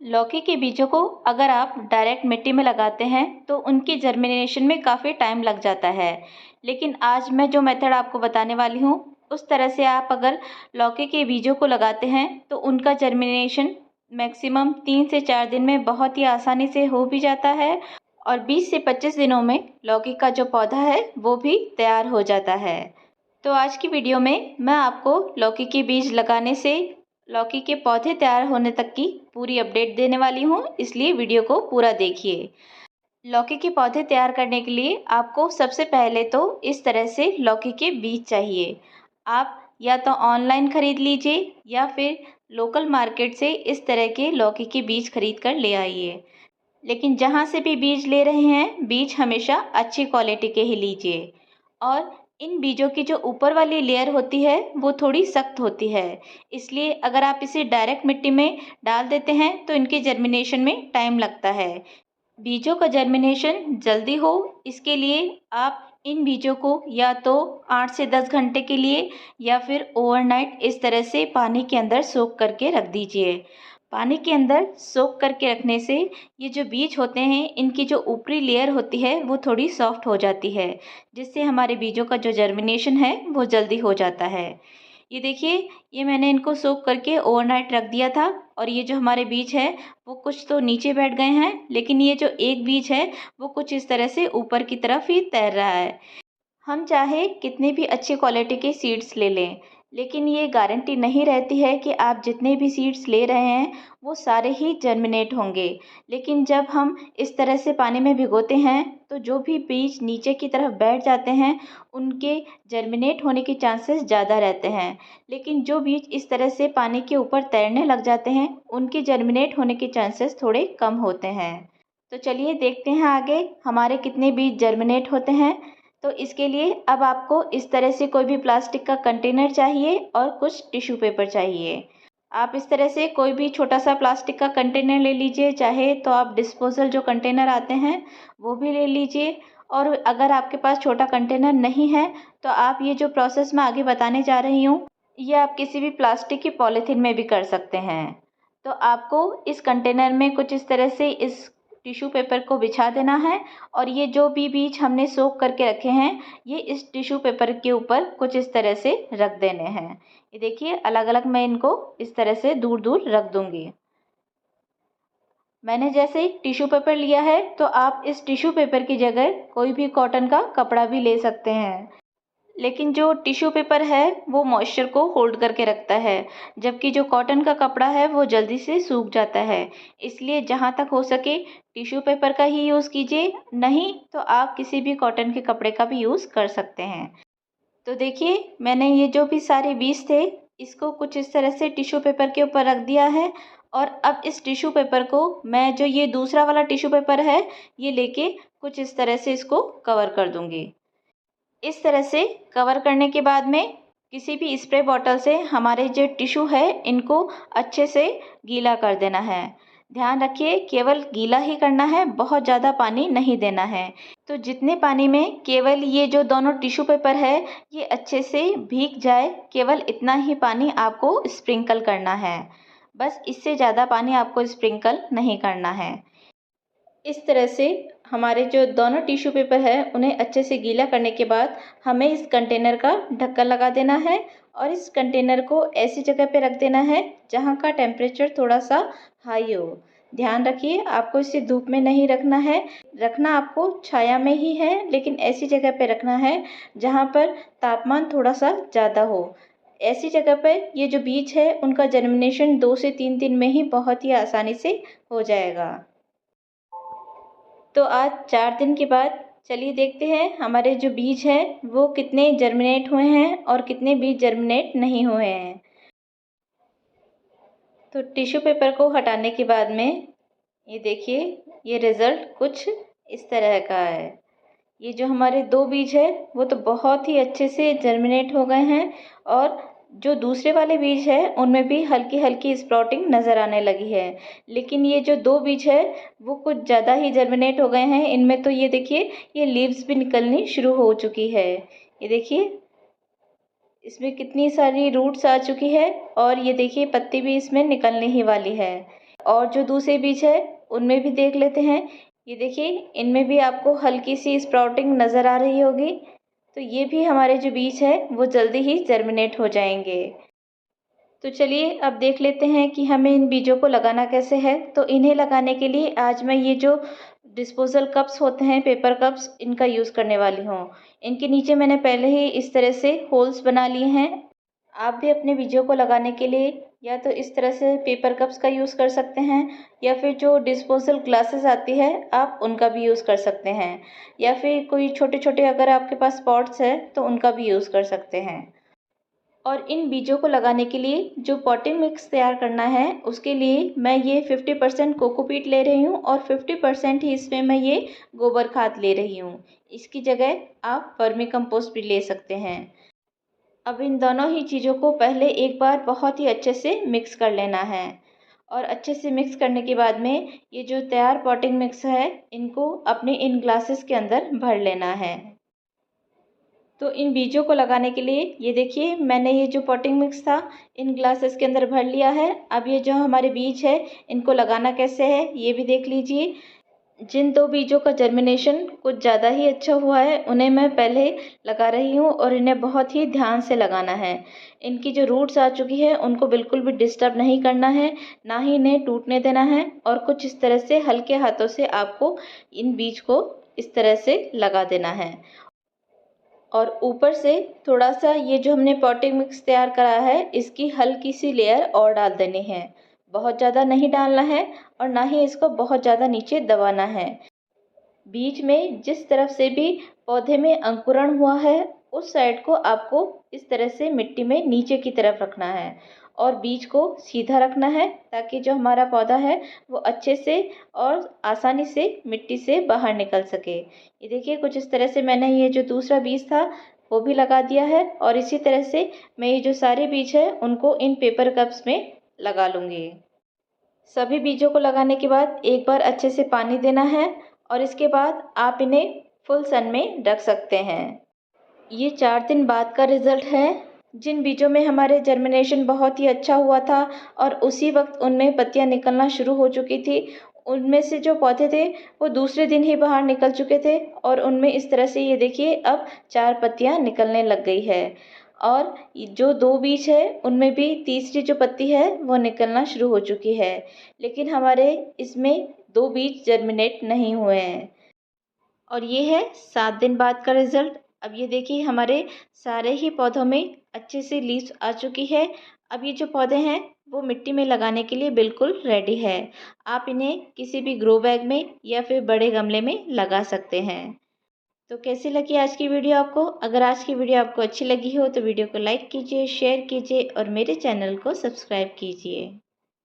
लौकी के बीजों को अगर आप डायरेक्ट मिट्टी में लगाते हैं तो उनकी जर्मिनेशन में काफ़ी टाइम लग जाता है। लेकिन आज मैं जो मेथड आपको बताने वाली हूँ उस तरह से आप अगर लौकी के बीजों को लगाते हैं तो उनका जर्मिनेशन मैक्सिमम 3 से 4 दिन में बहुत ही आसानी से हो भी जाता है और 20 से 25 दिनों में लौकी का जो पौधा है वो भी तैयार हो जाता है। तो आज की वीडियो में मैं आपको लौकी के बीज लगाने से लौकी के पौधे तैयार होने तक की पूरी अपडेट देने वाली हूँ, इसलिए वीडियो को पूरा देखिए। लौकी के पौधे तैयार करने के लिए आपको सबसे पहले तो इस तरह से लौकी के बीज चाहिए। आप या तो ऑनलाइन ख़रीद लीजिए या फिर लोकल मार्केट से इस तरह के लौकी के बीज खरीद कर ले आइए। लेकिन जहाँ से भी बीज ले रहे हैं, बीज हमेशा अच्छी क्वालिटी के ही लीजिए। और इन बीजों की जो ऊपर वाली लेयर होती है वो थोड़ी सख्त होती है, इसलिए अगर आप इसे डायरेक्ट मिट्टी में डाल देते हैं तो इनके जर्मिनेशन में टाइम लगता है। बीजों का जर्मिनेशन जल्दी हो इसके लिए आप इन बीजों को या तो 8 से 10 घंटे के लिए या फिर ओवरनाइट इस तरह से पानी के अंदर सोख करके रख दीजिए। पानी के अंदर सोख करके रखने से ये जो बीज होते हैं इनकी जो ऊपरी लेयर होती है वो थोड़ी सॉफ्ट हो जाती है, जिससे हमारे बीजों का जो जर्मिनेशन है वो जल्दी हो जाता है। ये देखिए, ये मैंने इनको सोख करके ओवरनाइट रख दिया था और ये जो हमारे बीज है वो कुछ तो नीचे बैठ गए हैं, लेकिन ये जो एक बीज है वो कुछ इस तरह से ऊपर की तरफ ही तैर रहा है। हम चाहे कितनी भी अच्छी क्वालिटी के सीड्स ले लें, लेकिन ये गारंटी नहीं रहती है कि आप जितने भी सीड्स ले रहे हैं वो सारे ही जर्मिनेट होंगे। लेकिन जब हम इस तरह से पानी में भिगोते हैं तो जो भी बीज नीचे की तरफ बैठ जाते हैं उनके जर्मिनेट होने के चांसेस ज़्यादा रहते हैं। लेकिन जो बीज इस तरह से पानी के ऊपर तैरने लग जाते हैं उनके जर्मिनेट होने के चांसेस थोड़े कम होते हैं। तो चलिए देखते हैं आगे हमारे कितने बीज जर्मिनेट होते हैं। तो इसके लिए अब आपको इस तरह से कोई भी प्लास्टिक का कंटेनर चाहिए और कुछ टिश्यू पेपर चाहिए। आप इस तरह से कोई भी छोटा सा प्लास्टिक का कंटेनर ले लीजिए, चाहे तो आप डिस्पोजल जो कंटेनर आते हैं वो भी ले लीजिए। और अगर आपके पास छोटा कंटेनर नहीं है तो आप ये जो प्रोसेस मैं आगे बताने जा रही हूँ ये आप किसी भी प्लास्टिक की पॉलीथीन में भी कर सकते हैं। तो आपको इस कंटेनर में कुछ इस तरह से इस टिश्यू पेपर को बिछा देना है और ये जो भी बीज हमने सोख करके रखे हैं ये इस टिश्यू पेपर के ऊपर कुछ इस तरह से रख देने हैं। ये देखिए, अलग अलग मैं इनको इस तरह से दूर दूर रख दूंगी। मैंने जैसे टिश्यू पेपर लिया है तो आप इस टिश्यू पेपर की जगह कोई भी कॉटन का कपड़ा भी ले सकते हैं, लेकिन जो टिश्यू पेपर है वो मॉइस्चर को होल्ड करके रखता है, जबकि जो कॉटन का कपड़ा है वो जल्दी से सूख जाता है। इसलिए जहाँ तक हो सके टिश्यू पेपर का ही यूज़ कीजिए, नहीं तो आप किसी भी कॉटन के कपड़े का भी यूज़ कर सकते हैं। तो देखिए, मैंने ये जो भी सारे बीज थे इसको कुछ इस तरह से टिश्यू पेपर के ऊपर रख दिया है और अब इस टिश्यू पेपर को मैं जो ये दूसरा वाला टिश्यू पेपर है ये लेके कुछ इस तरह से इसको कवर कर दूँगी। इस तरह से कवर करने के बाद में किसी भी स्प्रे बॉटल से हमारे जो टिश्यू है इनको अच्छे से गीला कर देना है। ध्यान रखिए, केवल गीला ही करना है, बहुत ज़्यादा पानी नहीं देना है। तो जितने पानी में केवल ये जो दोनों टिश्यू पेपर है ये अच्छे से भीग जाए, केवल इतना ही पानी आपको स्प्रिंकल करना है। बस इससे ज़्यादा पानी आपको स्प्रिंकल नहीं करना है। इस तरह से हमारे जो दोनों टिश्यू पेपर है उन्हें अच्छे से गीला करने के बाद हमें इस कंटेनर का ढक्कन लगा देना है और इस कंटेनर को ऐसी जगह पे रख देना है जहाँ का टेम्परेचर थोड़ा सा हाई हो। ध्यान रखिए, आपको इसे धूप में नहीं रखना है, रखना आपको छाया में ही है, लेकिन ऐसी जगह पे रखना है जहाँ पर तापमान थोड़ा सा ज़्यादा हो। ऐसी जगह पर ये जो बीज है उनका जर्मिनेशन 2 से 3 दिन में ही बहुत ही आसानी से हो जाएगा। तो आज 4 दिन के बाद चलिए देखते हैं हमारे जो बीज हैं वो कितने जर्मिनेट हुए हैं और कितने बीज जर्मिनेट नहीं हुए हैं। तो टिश्यू पेपर को हटाने के बाद में ये देखिए, ये रिज़ल्ट कुछ इस तरह का है। ये जो हमारे 2 बीज है वो तो बहुत ही अच्छे से जर्मिनेट हो गए हैं और जो दूसरे वाले बीज है उनमें भी हल्की हल्की स्प्राउटिंग नज़र आने लगी है। लेकिन ये जो 2 बीज है वो कुछ ज़्यादा ही जर्मिनेट हो गए हैं। इनमें तो ये देखिए, ये लीव्स भी निकलनी शुरू हो चुकी है। ये देखिए, इसमें कितनी सारी रूट्स आ चुकी है और ये देखिए पत्ती भी इसमें निकलने ही वाली है। और जो दूसरे बीज है उनमें भी देख लेते हैं। ये देखिए, इनमें भी आपको हल्की सी स्प्राउटिंग नज़र आ रही होगी। तो ये भी हमारे जो बीज है वो जल्दी ही जर्मिनेट हो जाएंगे। तो चलिए अब देख लेते हैं कि हमें इन बीजों को लगाना कैसे है। तो इन्हें लगाने के लिए आज मैं ये जो डिस्पोजल कप्स होते हैं, पेपर कप्स, इनका यूज़ करने वाली हूँ। इनके नीचे मैंने पहले ही इस तरह से होल्स बना लिए हैं। आप भी अपने बीजों को लगाने के लिए या तो इस तरह से पेपर कप्स का यूज़ कर सकते हैं, या फिर जो डिस्पोजल ग्लासेस आती है आप उनका भी यूज़ कर सकते हैं, या फिर कोई छोटे छोटे अगर आपके पास पॉट्स है तो उनका भी यूज़ कर सकते हैं। और इन बीजों को लगाने के लिए जो पॉटिंग मिक्स तैयार करना है उसके लिए मैं ये 50% कोकोपीट ले रही हूँ और 50% ही इसमें मैं ये गोबर खाद ले रही हूँ। इसकी जगह आप वर्मी कंपोस्ट भी ले सकते हैं। अब इन दोनों ही चीज़ों को पहले एक बार बहुत ही अच्छे से मिक्स कर लेना है। और अच्छे से मिक्स करने के बाद में ये जो तैयार पॉटिंग मिक्स है इनको अपने इन ग्लासेस के अंदर भर लेना है। तो इन बीजों को लगाने के लिए ये देखिए, मैंने ये जो पॉटिंग मिक्स था इन ग्लासेस के अंदर भर लिया है। अब ये जो हमारे बीज है इनको लगाना कैसे है ये भी देख लीजिए। जिन दो बीजों का जर्मिनेशन कुछ ज़्यादा ही अच्छा हुआ है उन्हें मैं पहले लगा रही हूँ, और इन्हें बहुत ही ध्यान से लगाना है। इनकी जो रूट्स आ चुकी है उनको बिल्कुल भी डिस्टर्ब नहीं करना है, ना ही इन्हें टूटने देना है। और कुछ इस तरह से हल्के हाथों से आपको इन बीज को इस तरह से लगा देना है। और ऊपर से थोड़ा सा ये जो हमने पॉटिंग मिक्स तैयार करा है इसकी हल्की सी लेयर और डाल देनी है। बहुत ज़्यादा नहीं डालना है और ना ही इसको बहुत ज़्यादा नीचे दबाना है। बीच में जिस तरफ से भी पौधे में अंकुरण हुआ है उस साइड को आपको इस तरह से मिट्टी में नीचे की तरफ रखना है, और बीज को सीधा रखना है ताकि जो हमारा पौधा है वो अच्छे से और आसानी से मिट्टी से बाहर निकल सके। ये देखिए, कुछ इस तरह से मैंने ये जो दूसरा बीज था वो भी लगा दिया है, और इसी तरह से मैं ये जो सारे बीज है उनको इन पेपर कप्स में लगा लूँगी। सभी बीजों को लगाने के बाद एक बार अच्छे से पानी देना है, और इसके बाद आप इन्हें फुल सन में रख सकते हैं। ये 4 दिन बाद का रिज़ल्ट है। जिन बीजों में हमारे जर्मिनेशन बहुत ही अच्छा हुआ था और उसी वक्त उनमें पत्तियां निकलना शुरू हो चुकी थी, उनमें से जो पौधे थे वो दूसरे दिन ही बाहर निकल चुके थे, और उनमें इस तरह से ये देखिए अब 4 पत्तियां निकलने लग गई है। और जो 2 बीज है उनमें भी तीसरी जो पत्ती है वो निकलना शुरू हो चुकी है, लेकिन हमारे इसमें 2 बीज जर्मिनेट नहीं हुए हैं। और ये है 7 दिन बाद का रिज़ल्ट। अब ये देखिए, हमारे सारे ही पौधों में अच्छे से लीव्स आ चुकी है। अब ये जो पौधे हैं वो मिट्टी में लगाने के लिए बिल्कुल रेडी है। आप इन्हें किसी भी ग्रो बैग में या फिर बड़े गमले में लगा सकते हैं। तो कैसी लगी आज की वीडियो आपको? अगर आज की वीडियो आपको अच्छी लगी हो तो वीडियो को लाइक कीजिए, शेयर कीजिए और मेरे चैनल को सब्सक्राइब कीजिए।